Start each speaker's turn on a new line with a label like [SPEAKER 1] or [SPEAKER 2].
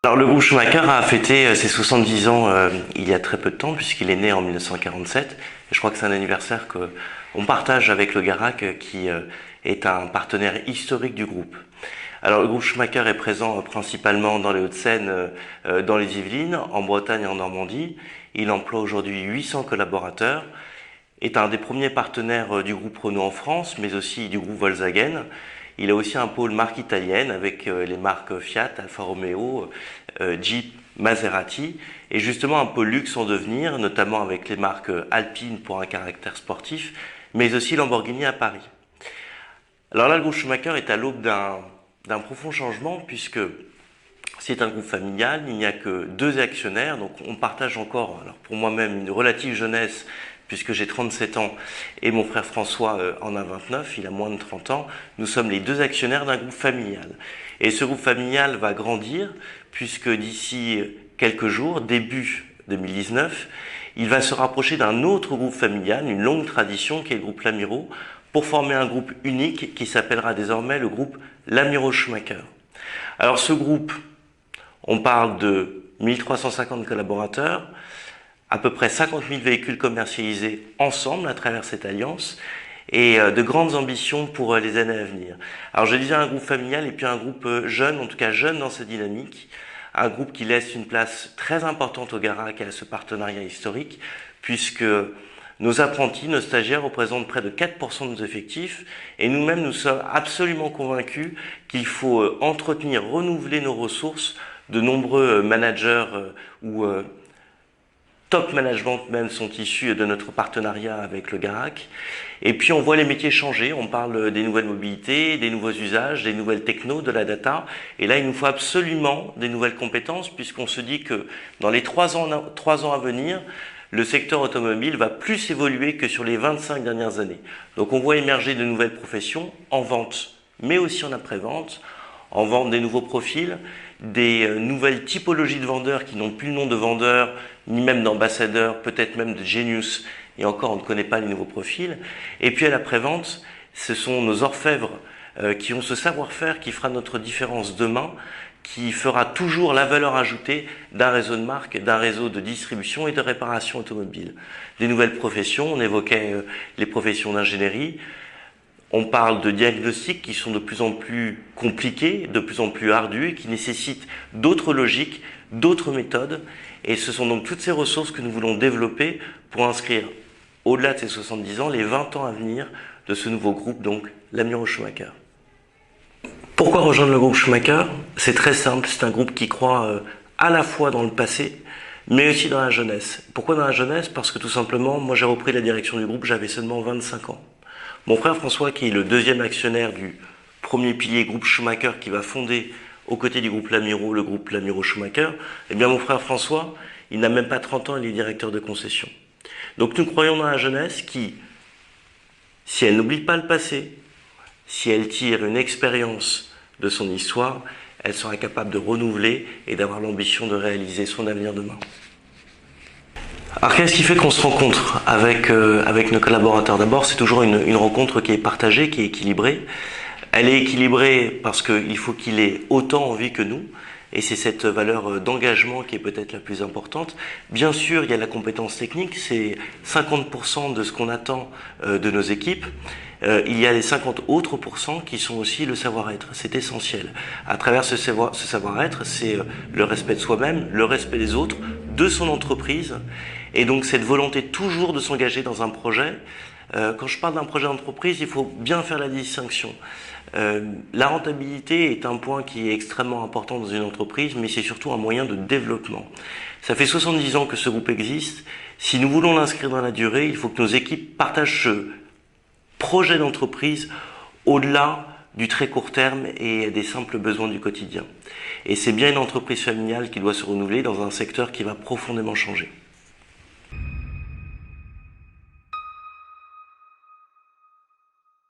[SPEAKER 1] Alors le groupe Schumacher a fêté ses 70 ans il y a très peu de temps, puisqu'il est né en 1947. Et je crois que c'est un anniversaire qu'on partage avec le Garak, qui est un partenaire historique du groupe. Alors le groupe Schumacher est présent principalement dans les Hauts-de-Seine, dans les Yvelines, en Bretagne et en Normandie. Il emploie aujourd'hui 800 collaborateurs, est un des premiers partenaires du groupe Renault en France, mais aussi du groupe Volkswagen. Il a aussi un pôle marque italienne avec les marques Fiat, Alfa Romeo, Jeep, Maserati, et justement un pôle luxe en devenir, notamment avec les marques Alpine pour un caractère sportif, mais aussi Lamborghini à Paris. Alors là, le groupe Schumacher est à l'aube d'un profond changement, puisque c'est un groupe familial, il n'y a que 2 actionnaires, donc on partage encore, alors pour moi-même, une relative jeunesse, puisque j'ai 37 ans et mon frère François en a 29, il a moins de 30 ans. Nous sommes les 2 actionnaires d'un groupe familial. Et ce groupe familial va grandir, puisque d'ici quelques jours, début 2019, il va se rapprocher d'un autre groupe familial, une longue tradition, qui est le groupe Lamiro, pour former un groupe unique qui s'appellera désormais le groupe Lamiro Schumacher. Alors ce groupe, on parle de 1350 collaborateurs, à peu près 50 000 véhicules commercialisés ensemble à travers cette alliance, et de grandes ambitions pour les années à venir. Alors je disais un groupe familial et puis un groupe jeune, en tout cas jeune dans sa dynamique, un groupe qui laisse une place très importante au Garak et à ce partenariat historique, puisque nos apprentis, nos stagiaires représentent près de 4% de nos effectifs, et nous-mêmes nous sommes absolument convaincus qu'il faut entretenir, renouveler nos ressources. De nombreux managers ou top management même sont issus de notre partenariat avec le Garak. Et puis on voit les métiers changer, on parle des nouvelles mobilités, des nouveaux usages, des nouvelles technos, de la data. Et là, il nous faut absolument des nouvelles compétences, puisqu'on se dit que dans les 3 ans à venir, le secteur automobile va plus évoluer que sur les 25 dernières années. Donc on voit émerger de nouvelles professions en vente, mais aussi en après-vente, en vente des nouveaux profils, des nouvelles typologies de vendeurs qui n'ont plus le nom de vendeurs, ni même d'ambassadeurs, peut-être même de genius, et encore on ne connaît pas les nouveaux profils. Et puis à l'après-vente, ce sont nos orfèvres qui ont ce savoir-faire qui fera notre différence demain, qui fera toujours la valeur ajoutée d'un réseau de marque, d'un réseau de distribution et de réparation automobile. Des nouvelles professions, on évoquait les professions d'ingénierie. On parle de diagnostics qui sont de plus en plus compliqués, de plus en plus ardus, et qui nécessitent d'autres logiques, d'autres méthodes. Et ce sont donc toutes ces ressources que nous voulons développer pour inscrire, au-delà de ces 70 ans, les 20 ans à venir de ce nouveau groupe, donc Lamiro Schumacher. Pourquoi rejoindre le groupe Schumacher? C'est très simple, c'est un groupe qui croit à la fois dans le passé, mais aussi dans la jeunesse. Pourquoi dans la jeunesse? Parce que tout simplement, moi j'ai repris la direction du groupe, j'avais seulement 25 ans. Mon frère François, qui est le 2e actionnaire du premier pilier groupe Schumacher, qui va fonder aux côtés du groupe Lamiro, le groupe Lamiro Schumacher, eh bien mon frère François, il n'a même pas 30 ans, il est directeur de concession. Donc nous croyons dans la jeunesse qui, si elle n'oublie pas le passé, si elle tire une expérience de son histoire, elle sera capable de renouveler et d'avoir l'ambition de réaliser son avenir demain. Alors qu'est-ce qui fait qu'on se rencontre avec nos collaborateurs? D'abord, c'est toujours une rencontre qui est partagée, qui est équilibrée. Elle est équilibrée parce qu'il faut qu'il ait autant envie que nous, et c'est cette valeur d'engagement qui est peut-être la plus importante. Bien sûr, il y a la compétence technique, c'est 50% de ce qu'on attend de nos équipes. Il y a les 50 autres pourcents qui sont aussi le savoir-être, c'est essentiel. À travers ce savoir-être, c'est le respect de soi-même, le respect des autres, de son entreprise, et donc cette volonté toujours de s'engager dans un projet. Quand je parle d'un projet d'entreprise, il faut bien faire la distinction. La rentabilité est un point qui est extrêmement important dans une entreprise, mais c'est surtout un moyen de développement. Ça fait 70 ans que ce groupe existe. Si nous voulons l'inscrire dans la durée, il faut que nos équipes partagent ce projet d'entreprise au-delà du très court terme et des simples besoins du quotidien. Et c'est bien une entreprise familiale qui doit se renouveler dans un secteur qui va profondément changer.